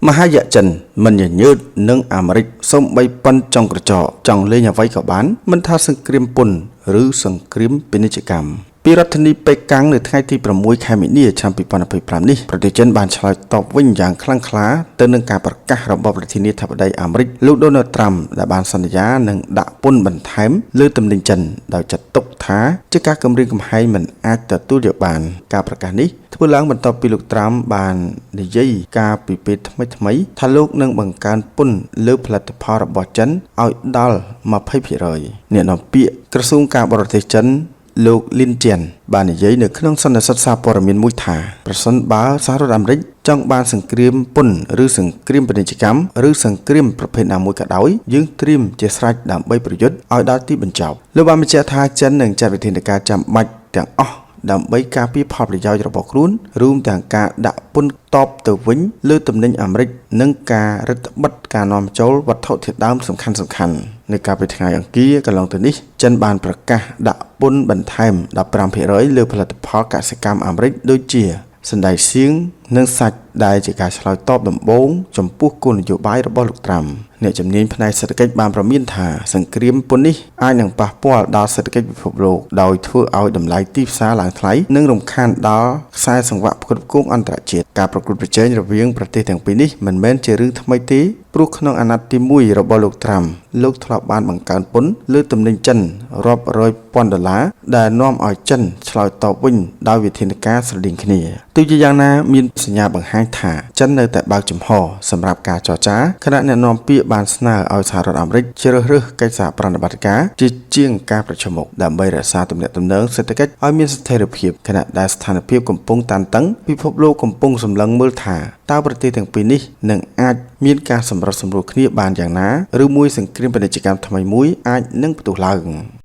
មហាយៈចិនមិនញញើតនឹងអាមេរិកសូម្បីប៉ុនចុងក្រចកចង់លេងអ្វីក៏បានមិនថាសង្គ្រាមពន្ធឬសង្គ្រាមពាណិជ្ជកម្មពីរដ្ឋធានីប៉េកាំងនៅថ្ងៃទី6ខែមីនាឆ្នាំ2025នេះប្រទេសចិនបានឆ្លើយតបវិញយ៉ាងខ្លាំងក្លាទៅនឹងការប្រកាសរបស់ប្រធានាធិបតីអាមេរិកលោកដូណាល់ត្រាំដែលបានសន្យានឹងដាក់ពន្ធបន្ថែមលើទំនិញចិនដោយចាត់ទុកថាជាការគំរាមកំហែងមិនអាចទទួលយកបានការប្រកាសនេះធ្វើឡើងបន្ទាប់ពីលោកត្រាំបាននិយាយការពីពេលថ្មីថាលោកនឹងបង្កើនពន្ធលើផលិតផលរបស់ចិនឲ្យដល់ 20% អ្នកនាំពាក្យក្រសួងការបរទេសចិនលោកលីនជៀនបាននិយាយនៅក្នុងសន្និសីទសារព័ត៌មានមួយថាប្រសិនបើសហរដ្ឋអាមេរិកចង់បានសង្គ្រាមពន្ធឬសង្គ្រាមពាណិជ្ជកម្មឬសង្គ្រាមប្រភេទណាមួយក៏ដោយយើងត្រៀមជាស្រេចដើម្បីប្រយុទ្ធឲ្យដល់ទីបញ្ចប់លោកបានបញ្ជាក់ថាចិននឹងចាត់វិធានការចាំបាច់ទាំងអស់ដើម្បីការពារផលប្រយោជន៍របស់ខ្លួនរួមទាំងការដាក់ពន្ធតបទៅវិញលើទំនិញអាមេរិកនិងការរឹតបន្តឹងការនាំចូលវត្ថុធាតុដើមសំខាន់ៗនៅកាលពីថ្ងៃអង្គារកន្លងទៅនេះចិនបានប្រកាសដាក់ពន្ធបន្ថែម 15% លើផលិតផលកសិកម្មអាមេរិកដូចជាសណ្តែកសៀងនិងសាច់ដែលជាការឆ្លើយតបដំបូងចំពោះគោលនយោបាយរបស់លោកត្រាំអ្នកជំនាញផ្នែកសេដ្ឋកិច្ចបានប្រមានថាសង្គ្រាមពន្ធនេះអាចនឹងប៉ះពាល់ដល់សេដ្ឋកិច្ចពិភពលោកដោយធ្វើឲ្យតម្លៃទីផ្សារឡើងថ្លៃនិងរំខានដល់ខ្សែសង្វាក់ផ្គត់ផ្គង់អន្តរជាតិការប្រកួតប្រជែងរវាងប្រទេសទាំងពីរនេះមិនមែនជារឿងថ្មីទេព្រោះក្នុងអាណត្តិទី1របស់លោកត្រាំលោកធ្លាប់បានបង្កើនពន្ធលើទំនិញចិនរាប់រយពាន់ដុល្លារដែលនាំឲ្យចិនឆ្លើយតបវិញដោយវិធានការស្រដៀងគ្នាទោះជាយ៉ាងណាមានសញ្ញាបង្ហាញថាចិននៅតែបើកចំហសម្រាប់ការចរចាខណៈអ្នកនាំពាក្យបានស្នើឲ្យសហរដ្ឋអាមេរិកជ្រើសរើសកិច្ចសហប្រតិបត្តិការជាងការប្រជុំមុខដើម្បីរក្សាទំនាក់ទំនងសេដ្ឋកិច្ចឲ្យមានស្ថិរភាពខណៈដែលស្ថានភាពកំពុងតានតឹងពិភពលោកកំពុងសម្លឹងមើលថាតើប្រទេសទាំងពីរនេះនឹងអាចមានការសម្រុះសម្រួលគ្នាបានយ៉ាងណាឬមួយសង្គ្រាមពាណិជ្ជកម្មថ្មីមួយអាចនឹងផ្ទុះឡើង